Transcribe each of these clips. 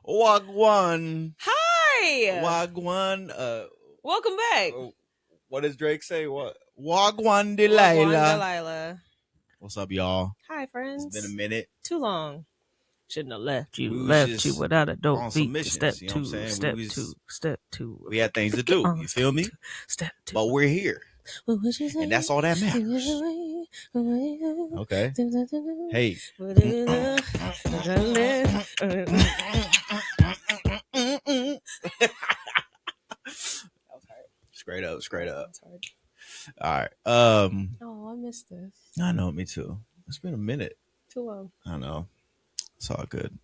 Wagwan. Hi. Wagwan. Welcome back. What does Drake say? What? Wagwan Wagwan Delilah. Delilah. What's up, y'all? Hi, friends. It's been a minute. Too long. Shouldn't have left you. We was Left just you without a dope on beat. some missions, Step you know what I'm two. saying? Step We was- two. Step two. We had things to do. You feel me? Step two. But we're here. And that's all that matters. Okay. Hey. Straight up. All right. Oh, I missed this. I know, me too. It's been a minute. Too long. I know. It's all good.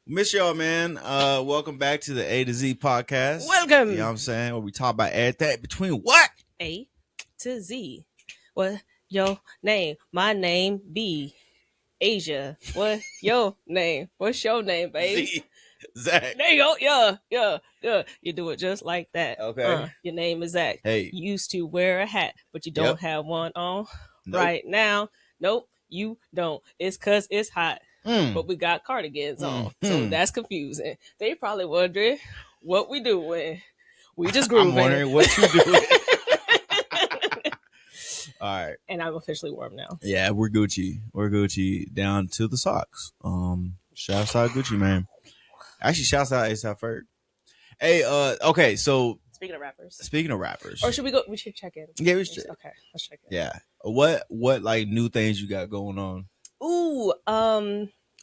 Miss y'all, man. Welcome back to the A to Z podcast. Welcome. You know what I'm saying? Where we talk about everything between what? A to Z. What your name? My name B. Asia. What your name? What's your name, baby? Z. Zach. There you go. Yeah. You do it just like that. Okay. Your name is Zach. Hey. You used to wear a hat, but you don't have one on right now. Nope, you don't. It's because it's hot. But we got cardigans on. So that's confusing. They probably wondering what we doing. We just grooving. I'm wondering what you doing. All right. And I'm officially warm now. Yeah, we're Gucci. We're Gucci down to the socks. Shouts out Gucci, man. Actually, shouts out A$AP Ferg. Hey, okay, so Speaking of rappers. or should we go? We should check in. Yeah, we should. Okay, let's check in. Yeah. What like new things you got going on? Ooh,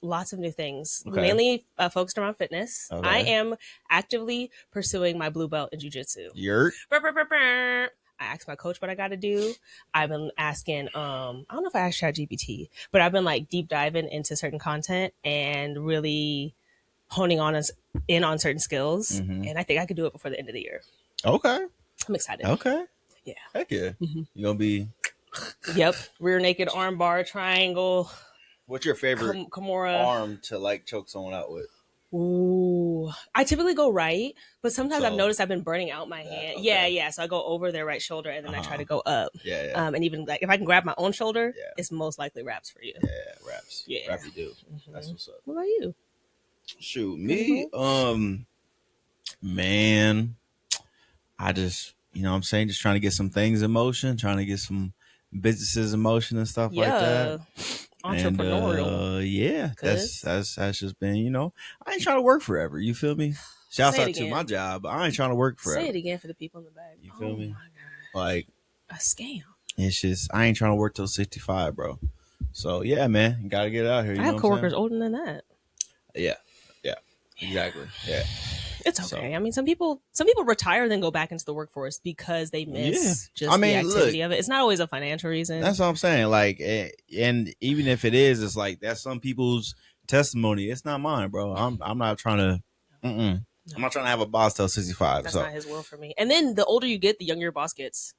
lots of new things. Okay. Mainly focused around fitness. Okay. I am actively pursuing my blue belt in jiu-jitsu. Yurt. I asked my coach what I got to do. I've been asking, I don't know if I asked ChatGPT, but I've been like deep diving into certain content and really honing on certain skills. Mm-hmm. And I think I could do it before the end of the year. Okay. I'm excited. Okay. Yeah. Heck yeah. Mm-hmm. You gonna be? Yep. Rear naked arm bar triangle. What's your favorite Kimura arm to like choke someone out with? Ooh, I typically go right, but sometimes I've noticed I've been burning out my hand. Okay. Yeah. So I go over their right shoulder and then I try to go up. Yeah. And even like if I can grab my own shoulder, it's most likely wraps for you. Yeah, raps. Yeah. Rap you do. Mm-hmm. That's what's up. What about you? Shoot, me, man, I just, you know what I'm saying, just trying to get some things in motion, trying to get some businesses in motion and stuff like that. Entrepreneurial. And, yeah, that's just been, you know, I ain't trying to work forever. You feel me? Shouts out to my job, but I ain't trying to work forever. Say it again for the people in the back. You feel me? My God. Like a scam. It's just I ain't trying to work till 65, bro. So yeah, man, you gotta get out here. You I have coworkers older than that. Yeah, exactly. Yeah, it's okay. So, I mean, some people retire then go back into the workforce because they miss the activity of it. It's not always a financial reason. That's what I'm saying. Like, and even if it is, it's like that's some people's testimony. It's not mine, bro. I'm not trying to. I'm not trying to have a boss till 65. That's not his will for me. And then the older you get, the younger your boss gets.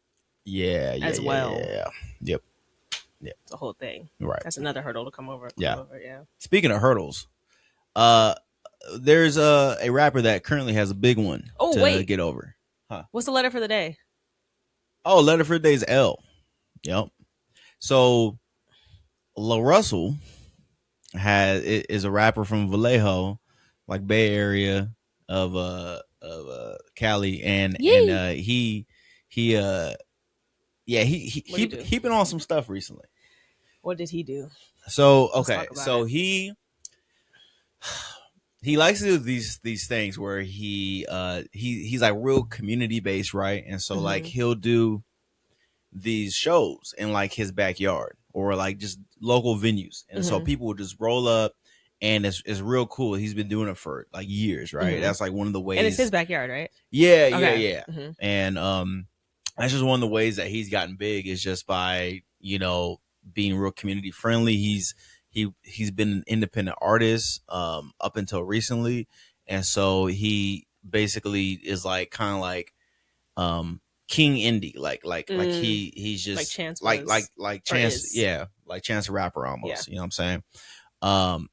Yeah. Yep. It's a whole thing. Right. That's another hurdle to come over. Yeah. Speaking of hurdles, there's a rapper that currently has a big one to get over. Huh. What's the letter for the day? Oh, letter for the day is L. Yep. So LaRussell is a rapper from Vallejo, like Bay Area of Cali, and he been on some stuff recently. What did he do? So he likes to do these things where he's like real community based, right? And so like he'll do these shows in like his backyard or like just local venues, and so people will just roll up, and it's real cool. He's been doing it for like years, right? That's like one of the ways. And it's his backyard, right? Yeah. And that's just one of the ways that he's gotten big is just by, you know, being real community friendly. He's been an independent artist up until recently, and so he basically is like kind of like King Indie, like he's just like Chance, like Chance, like Chance the Rapper almost. You know what I'm saying?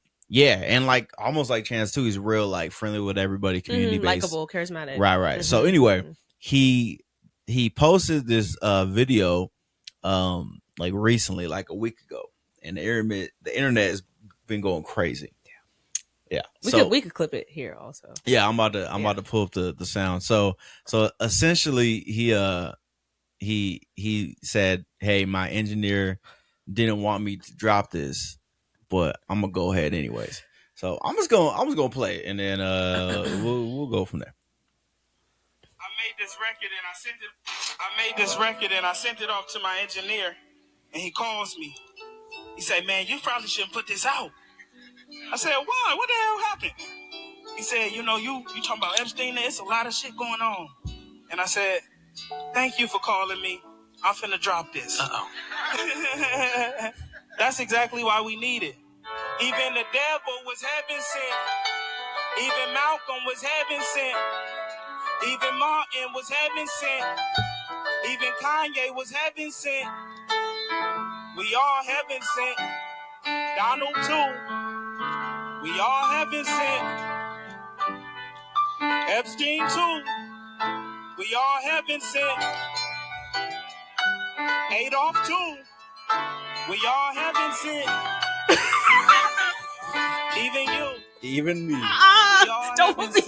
And like almost like Chance too. He's real like friendly with everybody, community based, likable, charismatic. Right. So anyway, he posted this video like recently, like a week ago, and the internet has been going crazy. Yeah. We could clip it here also. Yeah, I'm about to pull up the sound. So essentially he said, "Hey, my engineer didn't want me to drop this, but I'm gonna go ahead anyways." So I'm just gonna play it, and then we'll go from there. I made this record and I sent it off to my engineer, and he calls me. He said, "Man, you probably shouldn't put this out." I said, "Why? What the hell happened?" He said, "You talking about Epstein? There's a lot of shit going on." And I said, "Thank you for calling me. I'm finna drop this." That's exactly why we need it. Even the devil was heaven sent. Even Malcolm was heaven sent. Even Martin was heaven sent. Even Kanye was heaven sent. We all heaven sent. Donald too. We all heaven sent. Epstein too. We all heaven sent. Adolf too. We all heaven sent. Even you. Even me. Don't put me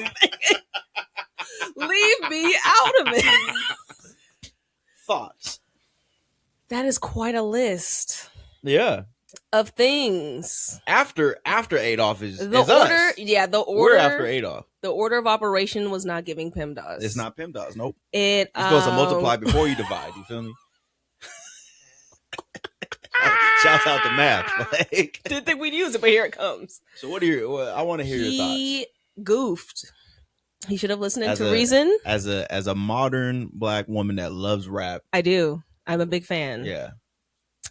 leave me out of it. Thoughts. That is quite a list. Yeah. Of things. After Adolf is the order. Us. Yeah, the order. We're after Adolf. The order of operation was not giving PEMDAS. It's not PEMDAS. Nope. You're supposed to multiply before you divide. You feel me? Shouts out to math. Like, didn't think we'd use it, but here it comes. So I want to hear your thoughts. He goofed. He should have listened to reason. As a modern black woman that loves rap. I do. I'm a big fan. Yeah.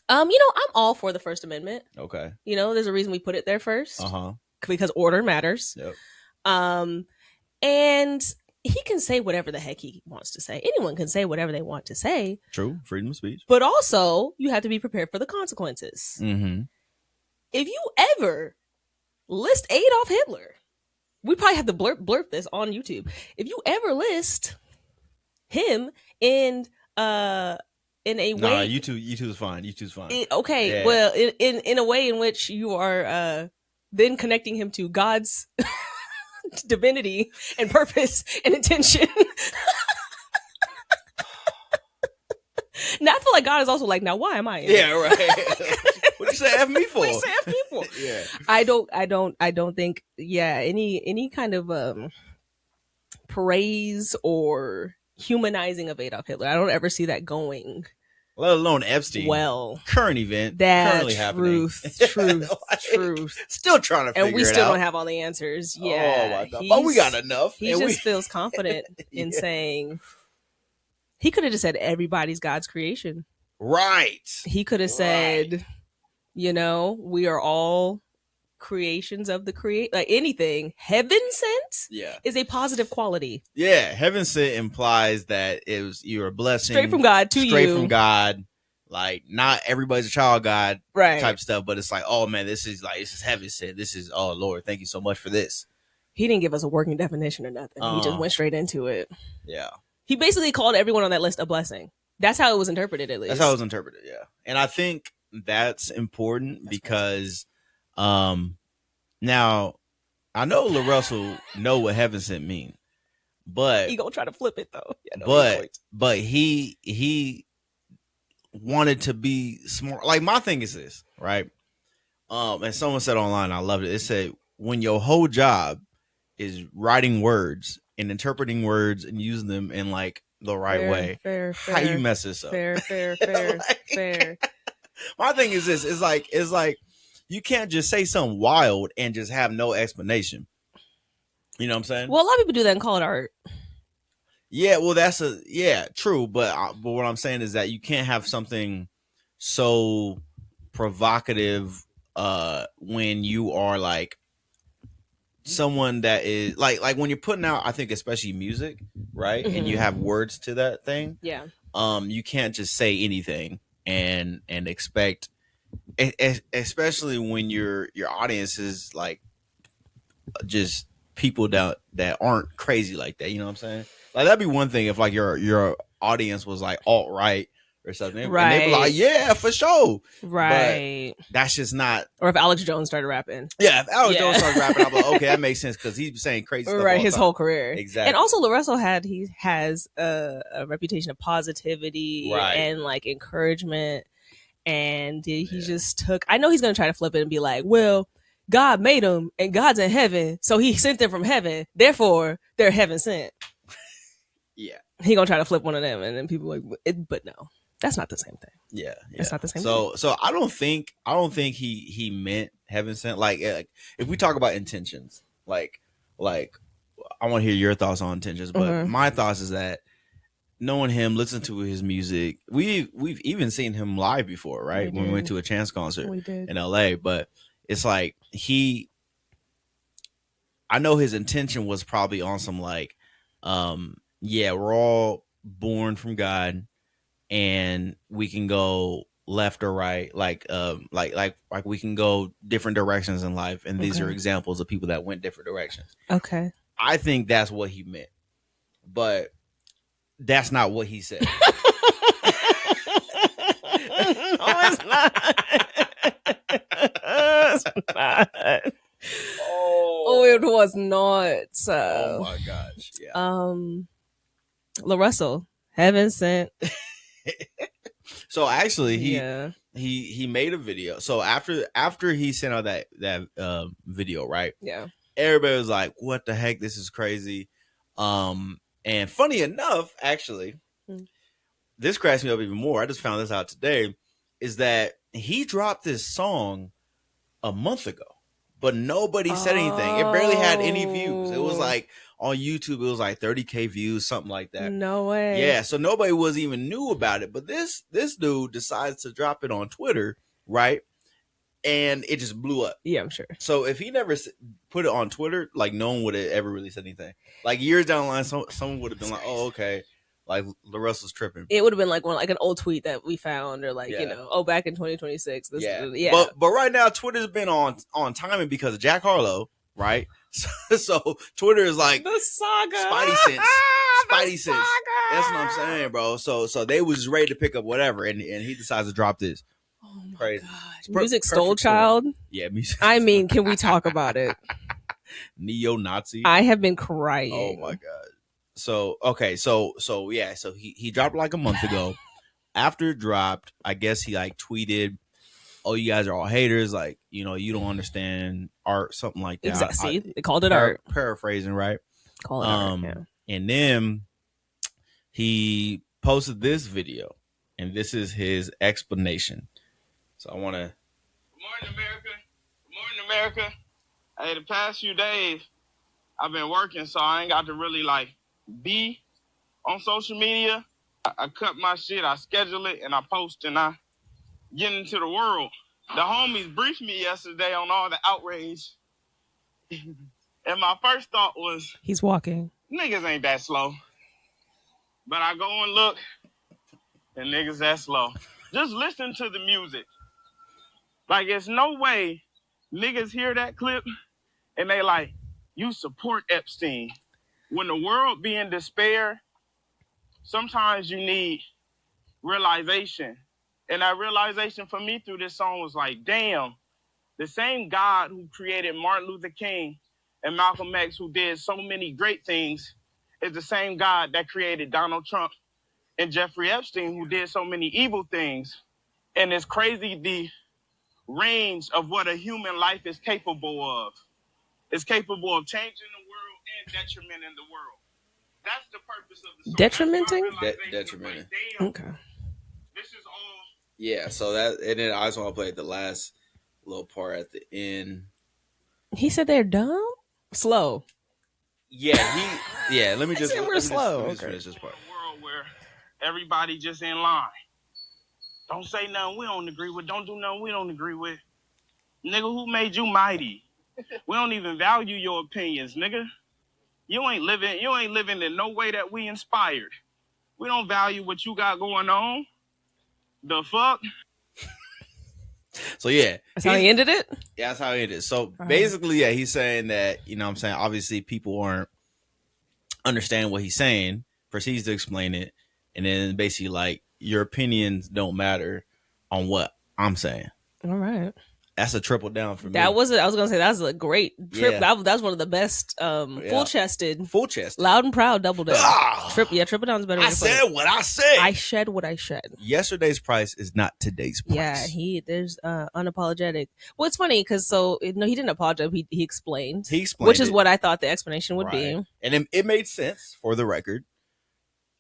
I'm all for the First Amendment. Okay. There's a reason we put it there first. Uh-huh. Because order matters. Yep. And he can say whatever the heck he wants to say. Anyone can say whatever they want to say. True. Freedom of speech. But also, you have to be prepared for the consequences. Mm-hmm. If you ever list Adolf Hitler, we probably have to blurb this on YouTube. If you ever list him in a way, YouTube's fine. YouTube's fine. Okay, yeah. Well, in a way in which you are then connecting him to God's divinity and purpose and intention. Now I feel like God is also like, now why am I in Yeah, right. What you say F me for? What you say F me for? Yeah. I don't think any kind of praise or humanizing of Adolf Hitler. I don't ever see that going. Let alone Epstein. Well, current event, currently happening. Truth. Still trying to figure it out. And we still don't have all the answers. Yeah. Oh my God. But we got enough. He just feels confident in saying, he could have just said everybody's God's creation. Right. He could have said, we are all creations of the like anything. Heaven sent is a positive quality. Yeah, heaven sent implies that you're a blessing straight from God to you. Straight from God. Like, not everybody's a child of God, right? Type stuff, but it's like, oh man, this is heaven sent. This is, oh Lord, thank you so much for this. He didn't give us a working definition or nothing. He just went straight into it. Yeah. He basically called everyone on that list a blessing. That's how it was interpreted, at least. That's how it was interpreted, yeah. And I think that's important because now I know LaRussell know what heaven sent mean, but he gonna try to flip it though. Yeah, but he wanted to be smart. Like, my thing is this, right? And someone said online, I loved it. It said, when your whole job is writing words and interpreting words and using them in like the right way, how you mess this up? Fair. My thing is this: it's like you can't just say something wild and just have no explanation. You know what I'm saying? Well, a lot of people do that and call it art. Yeah, well, true. But what I'm saying is that you can't have something so provocative when you are like someone that is like when you're putting out, I think especially music, right? Mm-hmm. And you have words to that thing. Yeah. You can't just say anything and expect, especially when your audience is like just people that aren't crazy like that. You know what I'm saying? Like, that'd be one thing if like your audience was like alt-right or something. Right. And they be like, yeah, for sure. Right. But that's just not. Or if Alex Jones started rapping. Yeah, if Alex Jones started rapping, I'm like, okay, that makes sense because he's saying crazy stuff. Right, his whole career. Exactly. And also, LaRussell has a reputation of positivity and like encouragement. And he just took. I know he's going to try to flip it and be like, well, God made them and God's in heaven, so he sent them from heaven. Therefore, they're heaven sent. Yeah. He going to try to flip one of them. And then people are like, but no, that's not the same thing. Yeah. That's not the same thing. So I don't think he meant heaven sent. Like if we talk about intentions, like I want to hear your thoughts on intentions, but my thoughts is that knowing him, listening to his music, we've even seen him live before, right? When we went to a Chance concert in LA, but it's like I know his intention was probably on some like, we're all born from God and we can go left or right, like we can go different directions in life. And these are examples of people that went different directions. Okay. I think that's what he meant, but that's not what he said. No, it's not. It's not. Oh, it was not. Oh my gosh. Yeah. LaRussell, heaven sent. So actually he made a video. So after he sent out that video, right? Yeah. Everybody was like, what the heck? This is crazy. And funny enough, actually, this cracks me up even more. I just found this out today, is that he dropped this song a month ago, but nobody said anything. It barely had any views. It was like on YouTube, it was like 30K views, something like that. No way. Yeah, so nobody was even knew about it. But this dude decides to drop it on Twitter, right? And it just blew up. Yeah, I'm sure. So if he never put it on Twitter, like no one would have ever really said anything. Like years down the line, someone would have been like, "Oh, okay, like LaRussell's tripping." It would have been like an old tweet that we found, or like back in 2026. But right now, Twitter's been on timing because of Jack Harlow, right? So Twitter is like the saga, Spidey sense. That's what I'm saying, bro. So they was ready to pick up whatever, and he decides to drop this. Oh my crazy. gosh. Music stole child. Yeah, music. I mean, can we talk about it? Neo-Nazi. I have been crying. Oh my god. So okay, so he dropped like a month ago. After it dropped, I guess he like tweeted, "Oh, you guys are all haters. Like, you don't understand art, something like that." Exactly. They called it art. Paraphrasing, right? Call it art. Yeah. And then he posted this video, and this is his explanation. So I want to. Good morning, America. Good morning, America. Hey, the past few days, I've been working, so I ain't got to really be on social media. I cut my shit, I schedule it, and I post, and I get into the world. The homies briefed me yesterday on all the outrage, and my first thought was, he's walking. Niggas ain't that slow. But I go and look, and niggas that slow. Just listen to the music. Like, it's no way niggas hear that clip and they like, you support Epstein. When the world be in despair, sometimes you need realization. And that realization for me through this song was like, damn, the same God who created Martin Luther King and Malcolm X, who did so many great things, is the same God that created Donald Trump and Jeffrey Epstein, who did so many evil things. And it's crazy the range of what a human life is capable of. It's capable of changing the world and detrimenting the world. That's the purpose of the song. Detrimenting? Detrimenting. Like, okay. This is all. Yeah, so that, and then I just want to play the last little part at the end. He said they're dumb? Slow. Yeah, let me just Finish this part. A world where everybody just in line. Don't say nothing we don't agree with. Don't do nothing we don't agree with. Nigga, who made you mighty? We don't even value your opinions, nigga. You ain't living in no way that we inspired. We don't value what you got going on. The fuck? So yeah. That's how he ended it? Yeah, that's how he ended it. So basically, yeah, he's saying that, what I'm saying, obviously people aren't understanding what he's saying, proceeds to explain it, and then basically like your opinions don't matter on what I'm saying. All right. That's a triple down for me. I was gonna say that's a great trip. Yeah. That was one of the best full chested, loud and proud double down. Triple down's better. I said what I said. I shed what I shed. Yesterday's price is not today's price. Yeah, there's unapologetic. Well, it's funny because he didn't apologize. He explained. Which is what I thought the explanation would be, and it made sense for the record.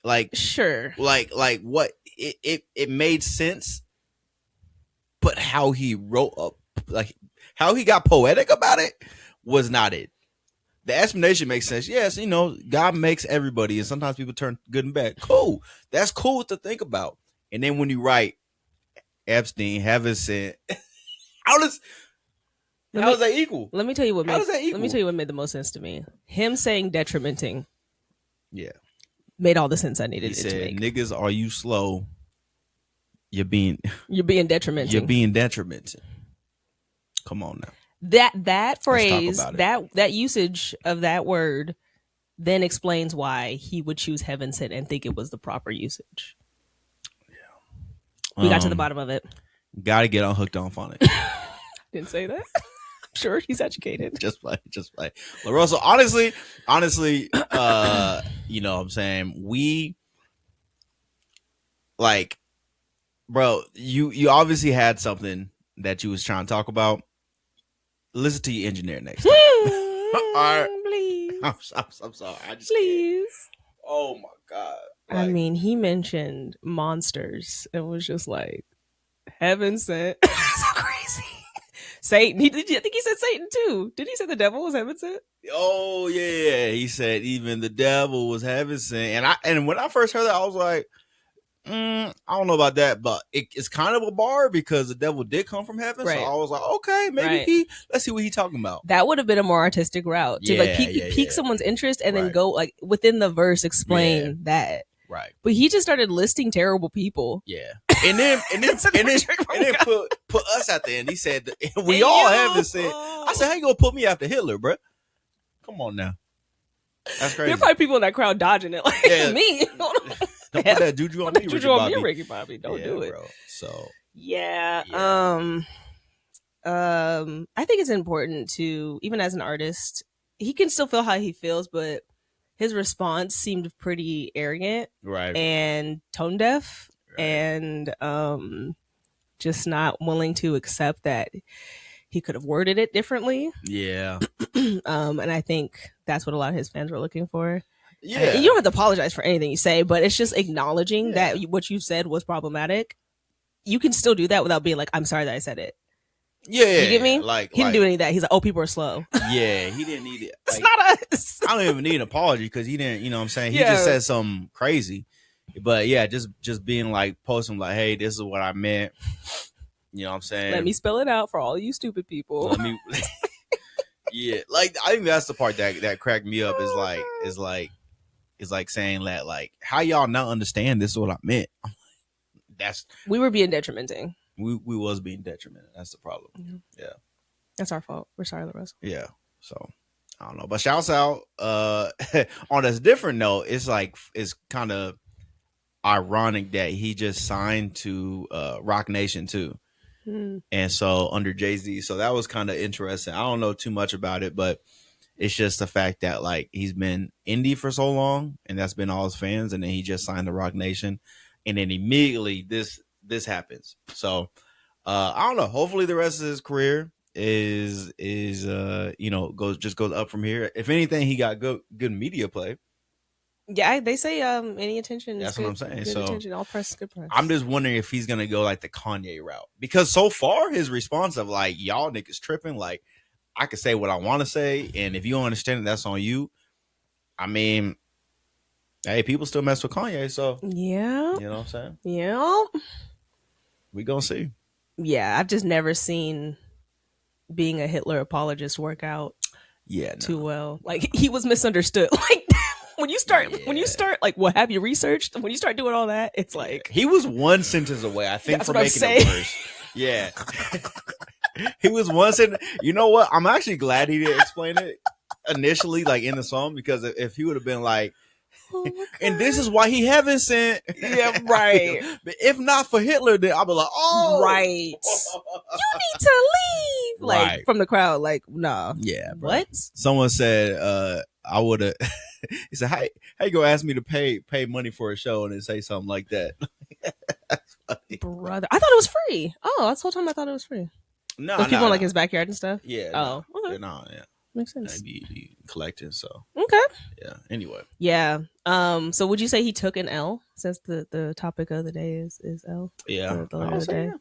Like sure, like what it made sense, but how he wrote up. Like how he got poetic about it was not it. The explanation makes sense. Yes, God makes everybody, and sometimes people turn good and bad. Cool, that's cool to think about. And then when you write Epstein, heaven sent, how does that equal? Let me tell you what. Let me tell you what made the most sense to me. Him saying detrimenting. Yeah, made all the sense I needed. He said, to make. Niggas, are you slow? You're being detrimenting. You're being detrimenting. Come on now. That phrase, that usage of that word then explains why he would choose heaven sent and think it was the proper usage. Yeah. We got to the bottom of it. Gotta get on Hooked on Phonics. Didn't say that. I'm sure he's educated. Just play. LaRussell, honestly, what I'm saying? We like, bro, you obviously had something that you was trying to talk about. Listen to your engineer next time. All right. Please. I'm sorry. I just please. Can't. Oh my God. I mean, he mentioned monsters. It was just like heaven sent. So crazy. Satan. I think he said Satan too. Did he say the devil was heaven sent? Oh yeah. He said even the devil was heaven sent. And when I first heard that, I was like, I don't know about that, but it's kind of a bar because the devil did come from heaven. Right. So I was like, okay, maybe let's see what he's talking about. That would have been a more artistic route to pique someone's interest and then go like within the verse explain that. Right. But he just started listing terrible people. Yeah. And then put us at the end. He said we all heaven sent. I said, how you gonna put me after Hitler, bro? Come on now. That's crazy. There are probably people in that crowd dodging it like me. Don't put that juju on me, juju on me, Ricky Bobby. Don't do it, bro. So yeah. I think it's important to, even as an artist, he can still feel how he feels, but his response seemed pretty arrogant, right, and tone deaf, and just not willing to accept that he could have worded it differently. Yeah. And I think that's what a lot of his fans were looking for. Yeah. You don't have to apologize for anything you say, but it's just acknowledging that what you said was problematic. You can still do that without being like, I'm sorry that I said it. Yeah. You get me? Like, he didn't do any of that. He's like, oh, people are slow. Yeah, he didn't need it. It's not us. I don't even need an apology because he didn't, you know what I'm saying? He just said something crazy. But yeah, just being like, posting like, hey, this is what I meant. You know what I'm saying? Let me spell it out for all you stupid people. Yeah. Like, I think that's the part that cracked me up is like saying that, like, how y'all not understand this is what I meant? We were being detrimenting. We was being detrimental. That's the problem. Mm-hmm. Yeah. That's our fault. We're sorry, LaRussell. Yeah. So I don't know. But shouts out on a different note, it's kind of ironic that he just signed to Rock Nation too. Mm. And so under Jay-Z. So that was kind of interesting. I don't know too much about it, but it's just the fact that like he's been indie for so long and that's been all his fans, and then he just signed to Rock Nation, and then immediately this happens. So I don't know. Hopefully the rest of his career is goes up from here. If anything, he got good media play. Yeah, they say any attention. That's good, what I'm saying. Good so attention, all press, good press. I'm just wondering if he's gonna go like the Kanye route, because so far his response of like, y'all niggas tripping, like I can say what I want to say, and if you don't understand it, that's on you. I mean, hey, people still mess with Kanye, so yeah, you know what I'm saying? Yeah, we gonna see. Yeah, I've just never seen being a Hitler apologist work out too well. Like he was misunderstood. Like when you start like, what have you researched? When you start doing all that, it's like he was one sentence away, I think, from making it worse. Yeah. He was one sentence. You know what? I'm actually glad he didn't explain it initially, like in the song, because if he would have been like, And this is why he heaven sent. Yeah, right. But if not for Hitler, then I'll be like, oh, right. You need to leave, like from the crowd. Like, nah. Yeah. Bro. What? Someone said, I would have. He said, "How you gonna ask me to pay money for a show and then say something like that?" Brother, I thought it was free. Oh, that's the whole time I thought it was free. No, those people in like his backyard and stuff. Yeah. Oh, okay. No, yeah. Makes sense. Be collecting, so okay. Yeah. Anyway. Yeah. So would you say he took an L since the topic of the day is L? Yeah. The day? Yeah.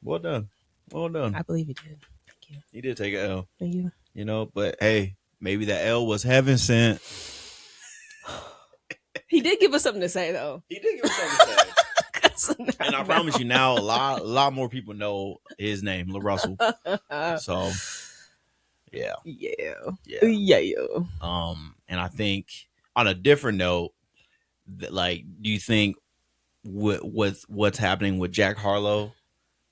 Well done. Well done. I believe he did. Thank you. He did take an L. Thank you. You know, but hey, maybe that L was heaven sent. He did give us something to say, though. He did give us something to say. And I promise you now, a lot more people know his name, LaRussell. So, yeah. And I think on a different note, that, like, do you think what's happening with Jack Harlow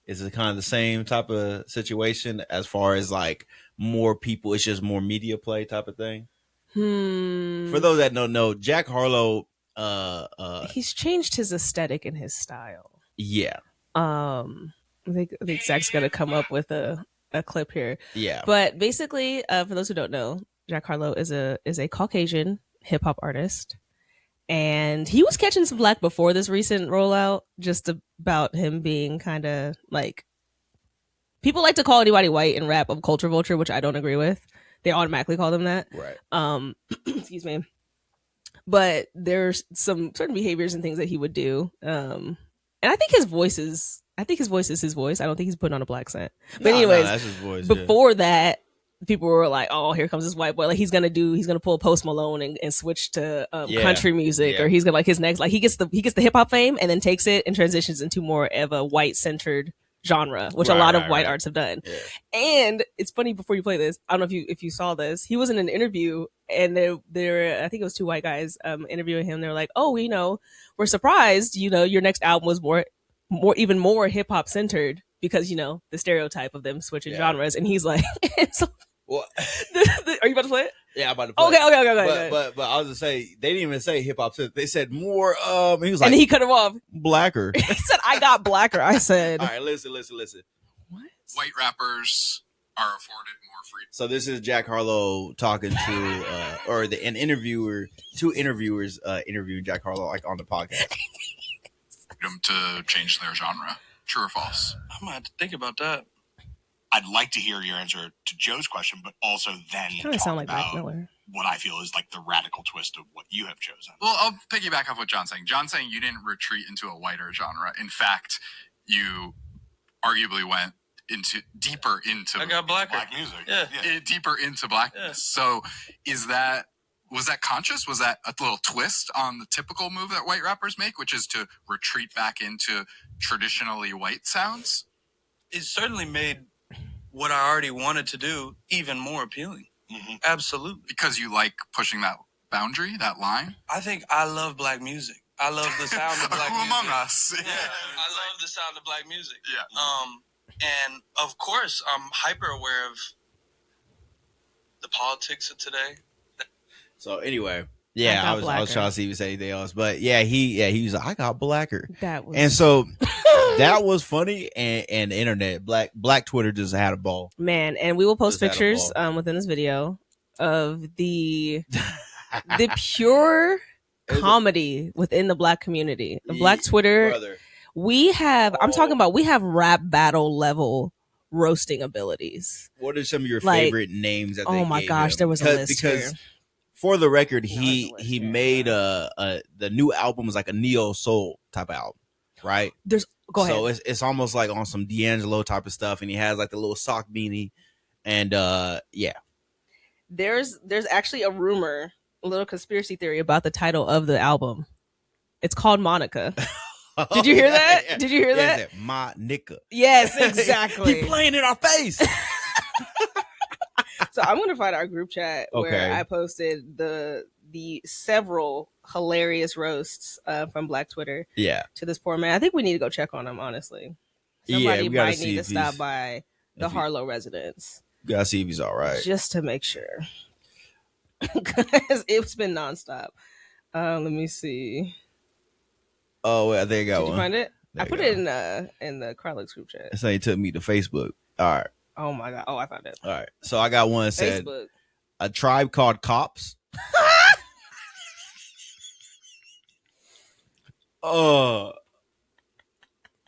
is it kind of the same type of situation as far as like more people? It's just more media play type of thing. For those that don't know, Jack Harlow, he's changed his aesthetic and his style. Yeah. I think Zach's gonna come up with a clip here. Yeah. But basically, for those who don't know, Jack Harlow is a Caucasian hip hop artist, and he was catching some flack before this recent rollout, just about him being kind of like, people like to call anybody white in rap a culture vulture, which I don't agree with. They automatically call them that. Right. Excuse me. But there's some certain behaviors and things that he would do. And I think his voice is his voice. I don't think he's putting on a black accent. But anyways, that's his voice, before that, people were like, "Oh, here comes this white boy. Like he's gonna pull Post Malone and switch to country music, or he's gonna like his next like he gets the hip hop fame and then takes it and transitions into more of a white centered genre, which a lot of white arts have done." Yeah. And it's funny, before you play this, I don't know if you saw this. He was in an interview, and there I think it was two white guys interviewing him. They were like, "Oh, we're surprised. Your next album was even more hip hop centered because the stereotype of them switching genres." And he's like, "What? Are you about to play it?" Yeah, I'm about to play Okay. But I was gonna say, they didn't even say hip hop. They said more. He was like, and he cut him off. Blacker. He said, "I got blacker." I said, "All right, listen. What? White rappers are afforded more freedom." So this is Jack Harlow talking to, two interviewers interviewing Jack Harlow like on the podcast. Freedom to change their genre. True or false? I'm gonna have to think about that. I'd like to hear your answer to Joe's question, but also then kind of sound like Mac Miller. What I feel is like the radical twist of what you have chosen. Well, I'll piggyback off what John's saying. John's saying you didn't retreat into a whiter genre. In fact, you arguably went deeper into I got black music. Yeah. Deeper into blackness. Yeah. So was that conscious? Was that a little twist on the typical move that white rappers make, which is to retreat back into traditionally white sounds? It certainly made what I already wanted to do even more appealing. Mm-hmm. Absolutely. Because you like pushing that boundary, that line? I think I love black music. I love the sound of black music. Who among us? Yeah. I love the sound of black music. Yeah. And of course, I'm hyper aware of the politics of today. So anyway, I was trying to see if he said anything else, but he was like, "I got blacker." And so that was funny, and the internet, black Twitter just had a ball, man. And we will post pictures within this video of the pure comedy within the black community, the black Twitter. Brother. We have rap battle level roasting abilities. What are some of your favorite names that oh my gosh, there was a list because here. For the record, he made the new album was like a neo soul type album, right? Go ahead. So it's almost like on some D'Angelo type of stuff, and he has like the little sock beanie, and There's actually a rumor, a little conspiracy theory about the title of the album. It's called Monica. Did you hear that? Yeah. Did you hear that? Monica. Yes, exactly. He playing in our face. So I'm gonna find our group chat where I posted the several hilarious roasts from Black Twitter. Yeah. To this poor man. I think we need to go check on him, honestly. Somebody might need to stop by the Harlow residence. You gotta see if he's all right. Just to make sure. Because it's been nonstop. Let me see. Oh, I think I got Did one. You find it? I put it in the Carlix group chat. That's how you took me to Facebook. All right. Oh my god. Oh, I found it. All right. So I got one that said Facebook. A Tribe Called Cops.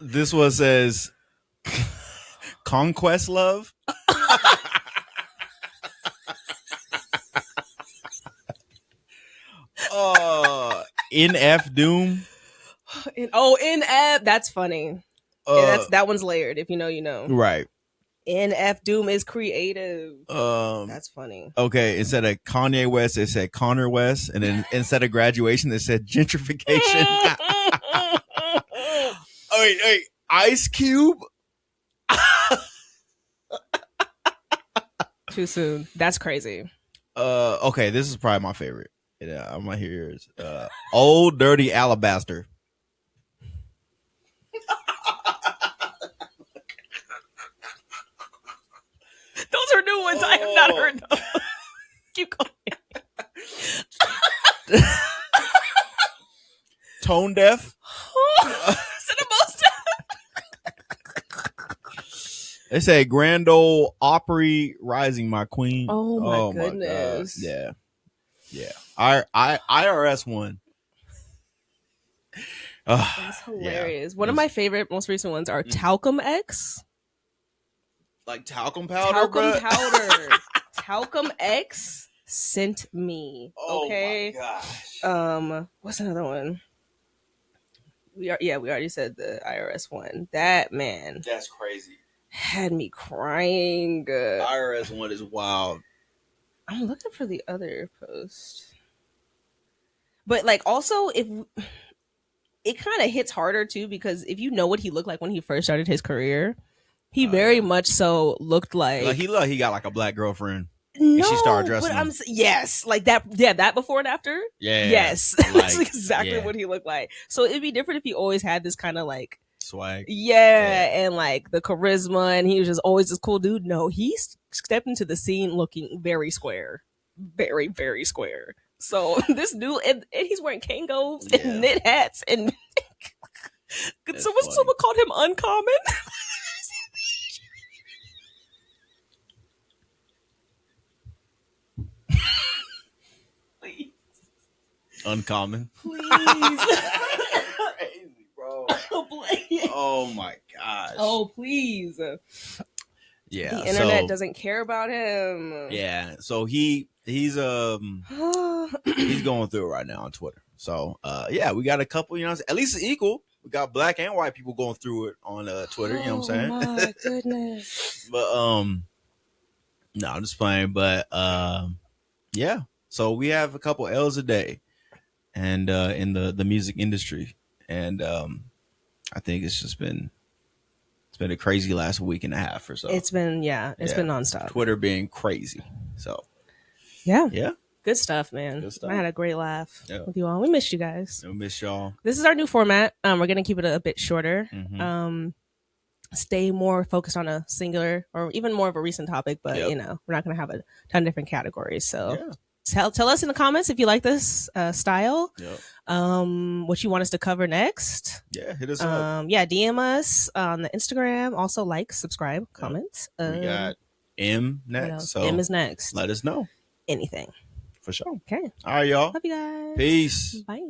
This one says Conquest Love. NF Doom. NF. That's funny. That one's layered. If you know, you know. Right. NF Doom is creative. That's funny. Okay, instead of Kanye West, it said Connor West, and then instead of graduation, it said gentrification. Wait, Ice Cube. Too soon. That's crazy. Okay, this is probably my favorite. Yeah, I'm gonna hear yours. Old Dirty Alabaster. Those are new ones. I have not heard those. Keep going. Tone Deaf. They say Grand Ole Opry Rising, my queen. Oh my goodness. Yeah. IRS one. That's hilarious. One of my favorite, most recent ones are Talcum X. Like talcum powder. Talcum X sent me. Okay. Oh my gosh. What's another one? We already said the IRS one. That man. That's crazy. Had me crying. IRS one is wild. I'm looking for the other post. But like also if it kind of hits harder too, because if you know what he looked like when he first started his career, he very much so looked like he got like a black girlfriend. No, she started dressing but yes, like that. Yeah, that before and after. Yeah, yes, that's exactly what he looked like. So it'd be different if he always had this kind of like swag. Yeah, and like the charisma, and he was just always this cool dude. No, he stepped into the scene looking very square, very very square. So this dude, and he's wearing Kangos and knit hats, and someone called him uncommon. Please. Uncommon. Please. Crazy, bro. Oh my gosh. Oh, please. Yeah. The internet doesn't care about him. Yeah. So he's he's going through it right now on Twitter. So yeah, we got a couple, at least equal. We got black and white people going through it on Twitter, you know what I'm saying? Oh my goodness. But no, I'm just playing. But yeah. So we have a couple L's a day and in the music industry. And I think it's been a crazy last week and a half or so. It's been nonstop. Twitter being crazy. So yeah. Good stuff, man. Good stuff. I had a great laugh with you all. We missed you guys. We miss y'all. This is our new format. We're gonna keep it a bit shorter. Mm-hmm. Stay more focused on a singular or even more of a recent topic, but we're not gonna have a ton of different categories. So tell us in the comments if you like this style. What you want us to cover next. Yeah, hit us up. DM us on the Instagram. Also like, subscribe, comment. We got M next. So M is next. Let us know. Anything. For sure. Okay. All right, y'all. Love you guys. Peace. Bye.